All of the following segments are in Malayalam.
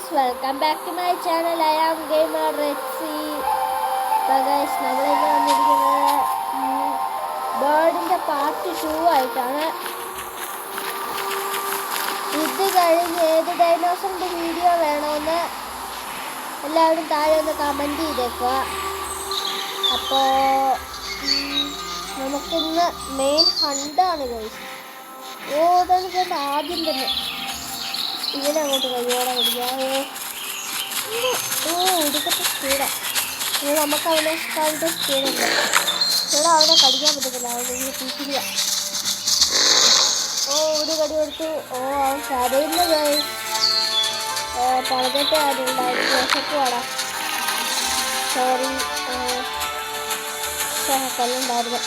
guys, welcome back to my channel. I am Gamer Rexy. So guys, നമ്മളിന്ന് വന്നിരിക്കുന്നത് ബേർഡിൻ്റെ പാർട്ട് 2 ആയിട്ടാണ്. ഇത് കഴിഞ്ഞ് ഏത് ഡൈനോസറിൻ്റെ വീഡിയോ വേണമെന്ന് എല്ലാവരും താഴെ ഒന്ന് കമൻറ്റ് ചെയ്തേക്കുക. അപ്പോൾ നമുക്കിന്ന് മെയിൻ ഹണ്ടാണ് ഗൈസ്. അതെനിക്ക് ആദ്യം തന്നെ ഇങ്ങനെ അങ്ങോട്ട് കയ്യോടെ പിടിക്കാതെ ഇടുക്കത്തെ സ്പീഡാണ്. ഇനി നമുക്ക് അവനെ കണ്ട് സ്പീഡുണ്ട്. ഇവിടെ അവനെ കടിക്കാൻ പറ്റത്തില്ല, അവനെ പിടിക്കില്ല. ഒരു കടി കൊടുത്തു. അവൻ കരയുന്ന ഗൈസ്. പഴകത്തെ ആരുണ്ടായിരുന്നു, വിശക്കുവാടാ. സോറി, കല്ലുണ്ടായിരുന്നു.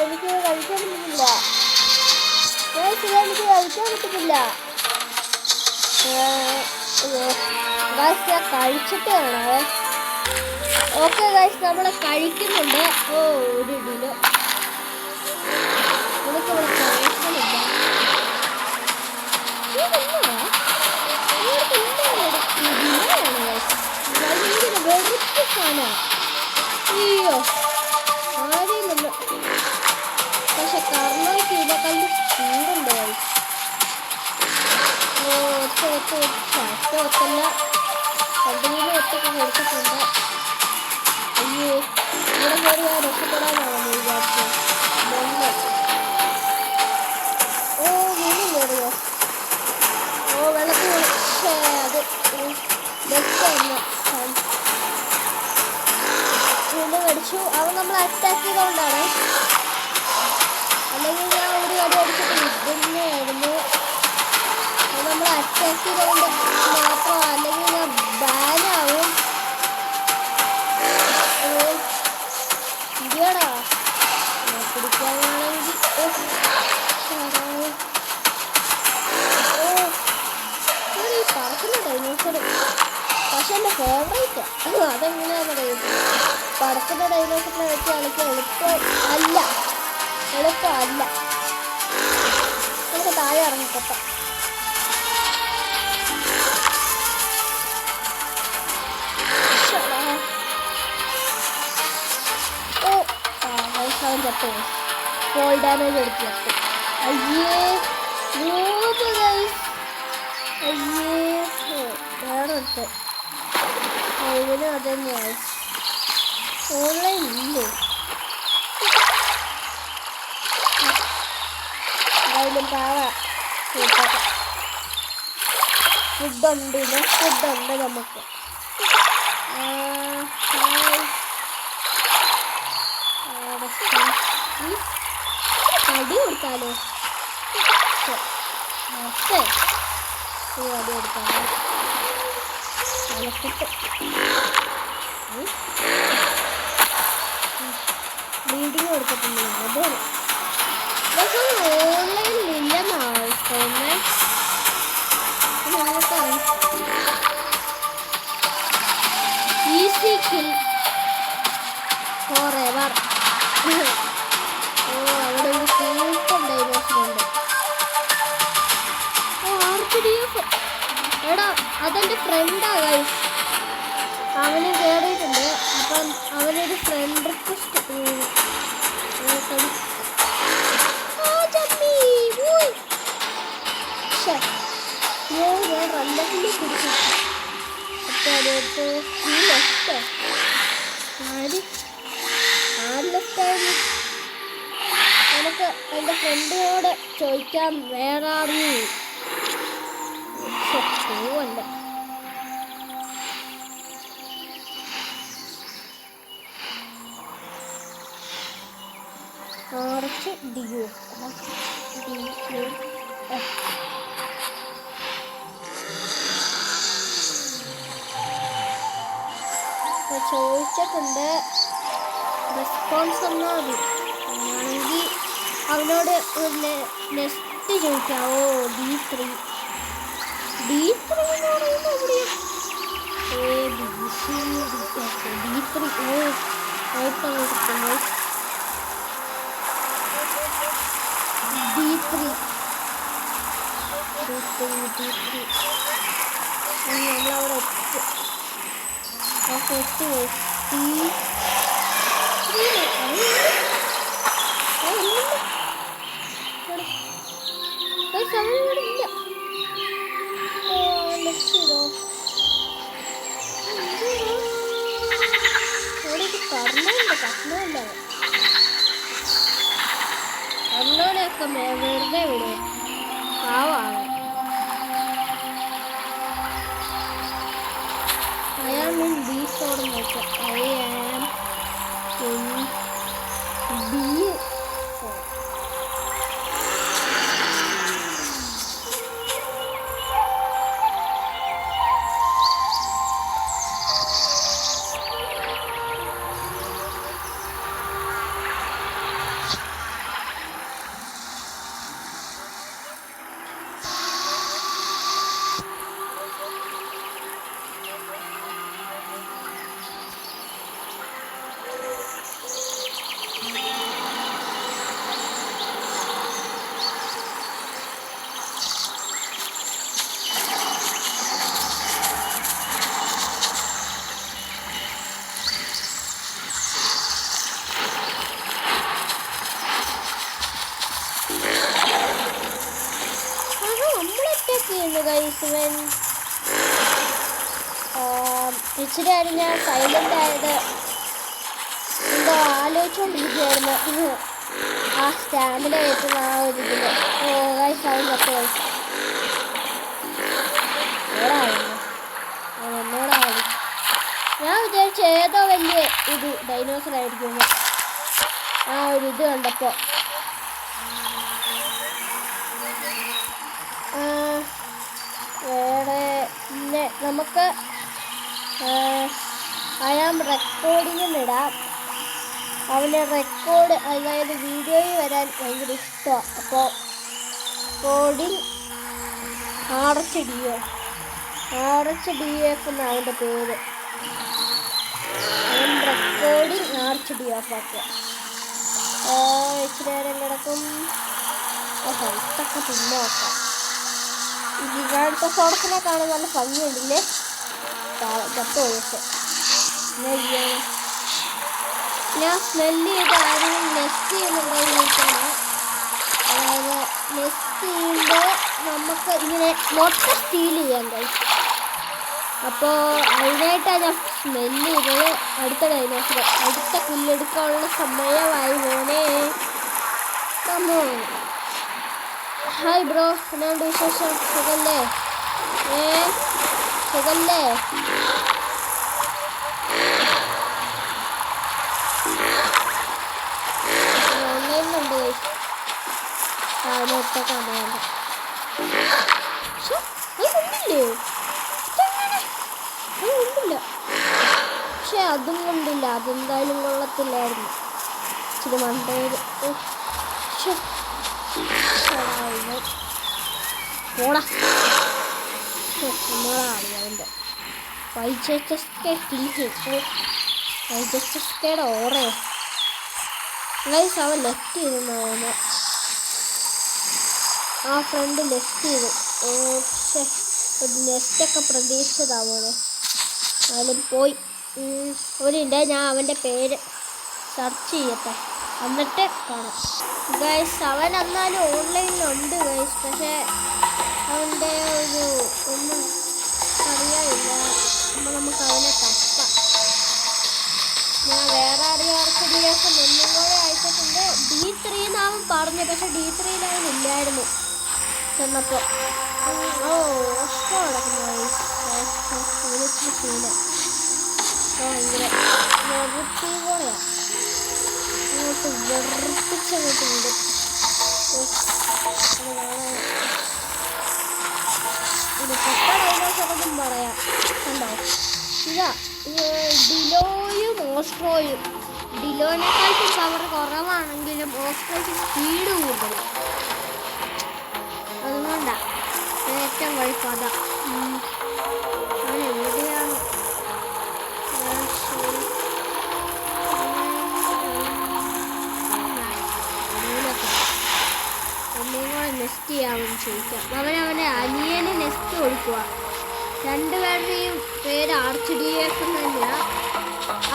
എനിക്ക് കഴിക്കാൻ പറ്റുന്നില്ല, എനിക്ക് കഴിക്കാൻ പറ്റുന്നില്ല. ഗൈസ് കഴിച്ചിട്ട് വേണേ. ഓക്കെ ഗൈസ്, നമ്മൾ കഴിക്കുന്നുണ്ട്. ഒരു കിലോ എനിക്കിവിടെ കഴിക്കുന്നില്ല. വെറുത്ത സാധനമാണ്. അയ്യോ, ആദ്യം നമ്മൾ പക്ഷെ കർണയ്ക്ക് ഇതിനെക്കാളും സ്പീഡുണ്ട് ഗൈസ്. ഒത്തല്ല കണ്ടിന്യൂ ഒറ്റക്ക് കൊടുത്തിട്ടുണ്ട്. അയ്യേ, ഇവിടെ കയറി ഞാൻ രക്ഷപ്പെടാനാണ് വിചാരിച്ചത്. വീണ്ടും കയറിയോ? വെള്ളത്തിൽ അത് ബെസ്റ്റായിരുന്നു. വീണ്ടും കടിച്ചു. അവൻ നമ്മൾ അറ്റാക്ക് ചെയ്തുകൊണ്ടാണ്, അല്ലെങ്കിൽ ഞാൻ ഒരു കടി അടിച്ചിട്ട് ഇതന്നെയായിരുന്നു. നമ്മൾ അറ്റാക്ക് ചെയ്തുകൊണ്ട് മാത്രം, അല്ലെങ്കിൽ ഞാൻ ബാനാവും. ഇടിയാടാ പിടിക്കാനാണെങ്കിൽ പറക്കുന്ന ഡൈനോസർ പക്ഷെ എൻ്റെ ഫേവറേറ്റാണ്. അതെങ്ങനെയാണെന്ന് അറിയുന്നത്. പറക്കുന്ന ഡൈനോസറിനെ വെച്ച് കളിക്കാൻ എളുപ്പമല്ല. നമുക്ക് താഴെ ഇറങ്ങിക്കൊട്ടാം. ചത്തു, ഫോൾ ഡാമേജ് എടുത്ത് ചത്തു. അയ്യേ വേറെ എടുത്ത് ഇതിനും അത് തന്നെയായി. ഓൺലൈൻ ഇല്ലേ? എന്തായാലും പാവാ. ഫുഡുണ്ട് നമുക്ക്. കടി കൊടുത്താലോ? കടി കൊടുത്താലോ? ബ്ലീഡിങ് കൊടുത്തിട്ടില്ല. അത് ഓൺലൈനിൽ ഇല്ലെന്നാണ് ഈസി കിൽ ഫോർ എവർ. അവിടെ ഒരു സൂപ്പർ ഡൈനോസറുണ്ട്. എടാ, അതെൻ്റെ ഫ്രണ്ടാ ഗൈസ്. അവന് കയറിയിട്ടുണ്ട്. അപ്പം അവനൊരു ഫ്രണ്ട് റിക്വസ്റ്റ് ഞാൻ റണ്ടഫിൽ കുടിച്ചു. അപ്പം അതെടുത്ത് ലെഫ്റ്റായിരുന്നു. നമുക്ക് എൻ്റെ ഫ്രണ്ടിനോട് ചോദിക്കാം, വേറെ ആരും പോവല്ല. ചോദിച്ചിട്ടുണ്ട്, റെസ്പോൺസ് ഒന്നാമതി ആണെങ്കിൽ അവനോട് നെക്സ്റ്റ് ചോദിക്കാവോ. D3 എന്ന് പറയുന്നത് എവിടെയാ? D3 നമ്മളവിടെ എത്തി കണ്ണോനെയൊക്കെ വെറുതെ വിടും പാവാണ്. I am in B store mode. I am in B store. ഇച്ചിരി ആയിരുന്നു ഞാൻ സൈലൻ്റ് ആയത്. എന്തോ ആലോചിച്ചുകൊണ്ടിരിക്കുകയായിരുന്നു ആ സ്റ്റാമിന കിട്ടുന്ന ആ ഒരു ഇതിൽ. എന്നോടാണ് ഞാൻ വിചാരിച്ച ഏതോ വലിയ ഇത് ഡൈനോസർ ആയിരിക്കും ആ ഒരു ഇത് കണ്ടപ്പോൾ. വേറെ പിന്നെ നമുക്ക് അയാം റെക്കോർഡിങ്ങിനിടാം. അവന് റെക്കോർഡ് അതായത് വീഡിയോയിൽ വരാൻ ഭയങ്കര ഇഷ്ടമാണ്. അപ്പോൾ റെക്കോർഡിങ് RHDF എന്നാണ് അവൻ്റെ പേര്. അവൻ റെക്കോർഡിങ് RHDF ആക്കുക. ഇച്ചിരി നേരം കിടക്കും. ഹെൽത്തൊക്കെ പിന്നെ നോക്കാം. ഈ ജിഗാഡ്സോറസിനെ കാണാൻ നല്ല ഭംഗിയുണ്ടല്ലേ. ഞാൻ സ്മെല്ല് ചെയ്ത് ആരെങ്കിലും നെസ്റ്റ് ചെയ്യുന്നുണ്ടോ എന്ന് ചോദിച്ചാണ്. അതായത് നെസ്റ്റ് ചെയ്യുമ്പോൾ നമുക്ക് ഇങ്ങനെ മുട്ട സ്റ്റീൽ ചെയ്യാൻ കഴിയും. അപ്പോൾ അതിനായിട്ടാണ് ഞാൻ സ്മെല്ല് ചെയ്തത്. അടുത്ത ഡൈനോസർ അടുത്ത പുല്ലെടുക്കാനുള്ള സമയമായി മോനെ. ഹായ് ബ്രോ, എന്നാണ്ട് വിശേഷം? സുഖല്ലേ? സുഖല്ലേ? ഓൺലൈനിലുണ്ട് അതിനൊക്കെ വേണ്ട. പക്ഷെ അതും കൊണ്ടില്ല, അതെന്തായാലും കൊള്ളത്തില്ലായിരുന്നു. ഇച്ചിരി മണ്ടേര് പോടാ നമ്മളാണ് അതിൻ്റെ വൈജസ്റ്റയുടെ ഓറയോ ഗൈസ്. അവൻ ലെഫ്റ്റ് ചെയ്തെന്ന് ആ ഫ്രണ്ട് ലെഫ്റ്റ് ചെയ്തു. പക്ഷേ നെസ്റ്റൊക്കെ പ്രതീക്ഷിച്ചതാവോനെ. അതിലും പോയി. ഒരിൻ്റെ ഞാൻ അവൻ്റെ പേര് സെർച്ച് ചെയ്യട്ടെ, എന്നിട്ട് കാണാം ഗൈസ്. അവൻ എന്നാലും ഓൺലൈനിലുണ്ട് ഗൈസ്. പക്ഷേ അവൻ്റെ ഒരു ഒന്നും അറിയാനില്ല. അപ്പോൾ നമുക്ക് അവനെ തപ്പാം. ഞാൻ വേറെ അറിയാത്ത ദിവസം ഒന്നും കൂടെ അയച്ചിട്ടുണ്ട്. D3 എന്നാവും പറഞ്ഞു. പക്ഷെ D3 ഇല്ലായിരുന്നു ചെന്നപ്പോൾ. ഭയങ്കര വെറുപ്പിയാണ്. അങ്ങോട്ട് വെറുപ്പിച്ചങ്ങോട്ടുണ്ട്. ഇത് പെട്ടെന്ന് പറയാം. കണ്ടോ ഇതാ ഡിലോയും ഓസ്ട്രോയും. ഡിലോനെക്കാട്ടും പവർ കുറവാണെങ്കിലും ഓസ്ട്രോയ്ക്ക് സ്പീഡ് കൂടുതൽ. അതുകൊണ്ടാണ് ഏറ്റവും കുഴപ്പത. അവനെവിടെയാണ്? ഒന്നും കൂടെ നെസ്റ്റ് ചെയ്യാമെന്ന് ചോദിക്കാം. അവനവൻ്റെ അനിയന് നെസ്റ്റ് കൊടുക്കുക. രണ്ടുപേരുടെയും പേര് RCDF തന്നെയാണ്.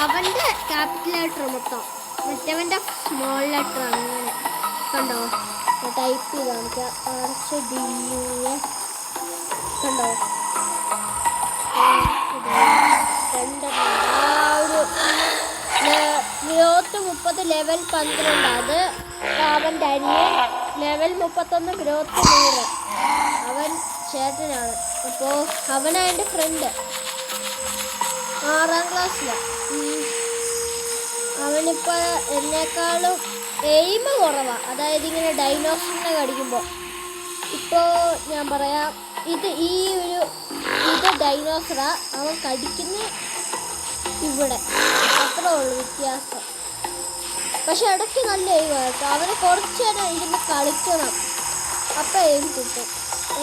അവൻ്റെ ക്യാപിറ്റൽ ലെറ്റർ മൊത്തം, മറ്റവൻ്റെ സ്മോൾ ലെറ്റർ. അങ്ങനെ കണ്ടോ, ടൈപ്പ് ചെയ്ത് കാണിക്കാം. RCDF കണ്ടോ, ഗ്രോത്ത് 30, ലെവൽ 12. അത് അവൻ്റെ അനിയൻ. Level 31, growth 100. അവൻ ചേട്ടനാണ്. അപ്പോൾ അവനാണ് എൻ്റെ ഫ്രണ്ട്. 6ാം ക്ലാസ്സിലാണ്. അവനിപ്പോൾ എന്നെക്കാളും എയിം കുറവാണ്. അതായത് ഇങ്ങനെ ഡൈനോസറിനെ കടിക്കുമ്പോൾ. ഇപ്പോൾ ഞാൻ പറയാം, ഇത് ഡൈനോസറാ. അവൻ കടിക്കുന്ന ഇവിടെ, അത്രേ ഉള്ളൂ വ്യത്യാസം. പക്ഷെ ഇടയ്ക്ക് നല്ല എയിമായിട്ട്. അവന് കുറച്ച് നേരം ഇരുന്ന് കളിക്കണം, അപ്പം എയിം കിട്ടും.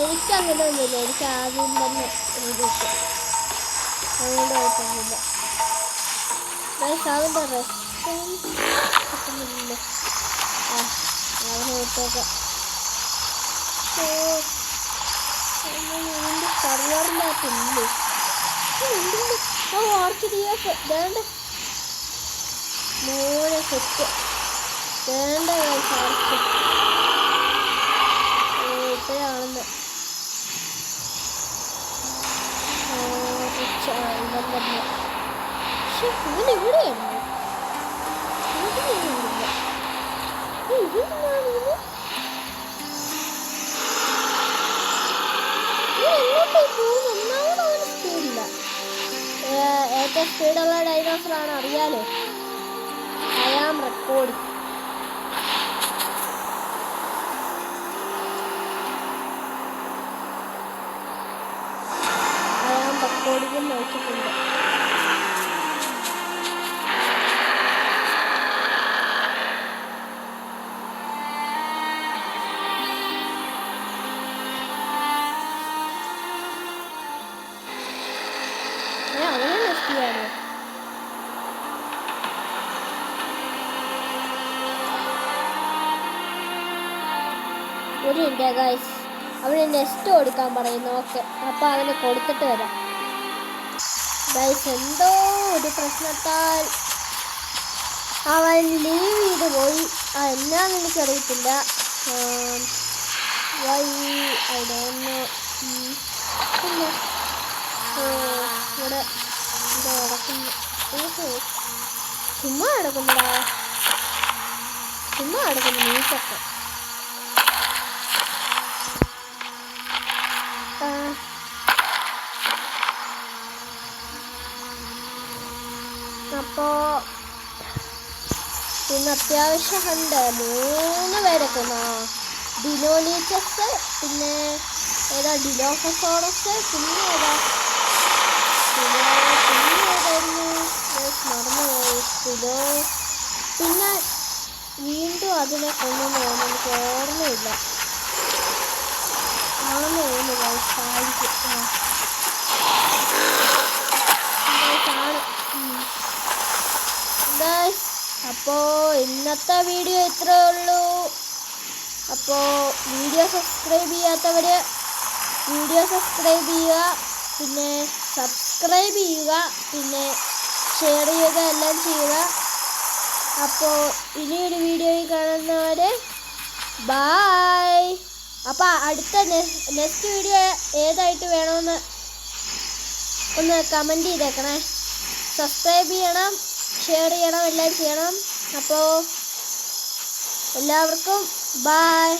എനിക്കങ്ങനെ ഒന്നുമില്ല. എനിക്ക് ആദ്യം തന്നെ എയിം കിട്ടും. അതുകൊണ്ട് കുഴപ്പമൊന്നുമില്ല. അവൻ്റെ റെസ്പോൺസ് കിട്ടുന്നില്ല. അവനെ വിട്ടേക്കാം. സർവറിനകത്തില്ലേ RCDF വേണ്ട മോനെ സെറ്റ് വേണ്ട. ഇപ്പോഴാണെന്ന് പക്ഷെ ഇവൻ എവിടെയാണ്? സ്പീഡില്ല. ഏറ്റവും സ്പീഡുള്ള ഡൈനോസറാണ്, അറിയാലോ. I am record. റെക്കോർഡിങ്ങിൽ നോക്കിയിട്ടുണ്ട്. അങ്ങനെ നെസ്റ്റ് ചെയ്യാനോ? ഒരു മിനിറ്റ് ഗൈസ്, അവന് നെസ്റ്റ് കൊടുക്കാൻ പറയുന്നു. ഓക്കെ, അപ്പോൾ അവന് കൊടുത്തിട്ട് വരാം. ഗൈസ്, എന്തോ ഒരു പ്രശ്നത്താൽ അവൻ ലീവ് ചെയ്ത് പോയി. എന്നാന്ന് എനിക്കറിയത്തില്ല. പിന്നെ ഇവിടെ എന്താ നടക്കുന്നു? ചുമ്മാ നടക്കുന്നുടാ, ചുമ്മാ നടക്കുന്നു ന്യൂസൊക്കെ. അപ്പോൾ പിന്നെ അത്യാവശ്യം ഉണ്ട്. 3 പേരൊക്കെ. ഡിനോലീച്ചസ്, പിന്നെ ഏതാ ഡിലോഫസോറസ്, പിന്നെ ഏതായിരുന്നു മറന്നുപോയി. പിന്നെ വീണ്ടും അതിനെ കൊണ്ടുവന്ന് പോകുന്നു. എനിക്ക് ഓർമ്മയില്ല. ആണെന്ന് തോന്നുന്നു. അപ്പോൾ ഇന്നത്തെ വീഡിയോ ഇത്രേ ഉള്ളൂ. അപ്പോൾ വീഡിയോ സബ്സ്ക്രൈബ് ചെയ്യാത്തവർ വീഡിയോ സബ്സ്ക്രൈബ് ചെയ്യുക, പിന്നെ സബ്സ്ക്രൈബ് ചെയ്യുക, പിന്നെ ഷെയർ ചെയ്യുക, എല്ലാം ചെയ്യുക. അപ്പോൾ ഇനിയൊരു വീഡിയോയിൽ കാണുന്നവരെ ബായ്. അപ്പോൾ അടുത്ത നെക്സ്റ്റ് വീഡിയോ ഏതായിട്ട് വേണമെന്ന് ഒന്ന് കമൻറ്റ് ചെയ്തേക്കണേ. സബ്സ്ക്രൈബ് ചെയ്യണം, ഷെയർ ചെയ്യണം, എല്ലാം ചെയ്യണം. അപ്പോൾ എല്ലാവർക്കും ബായ്.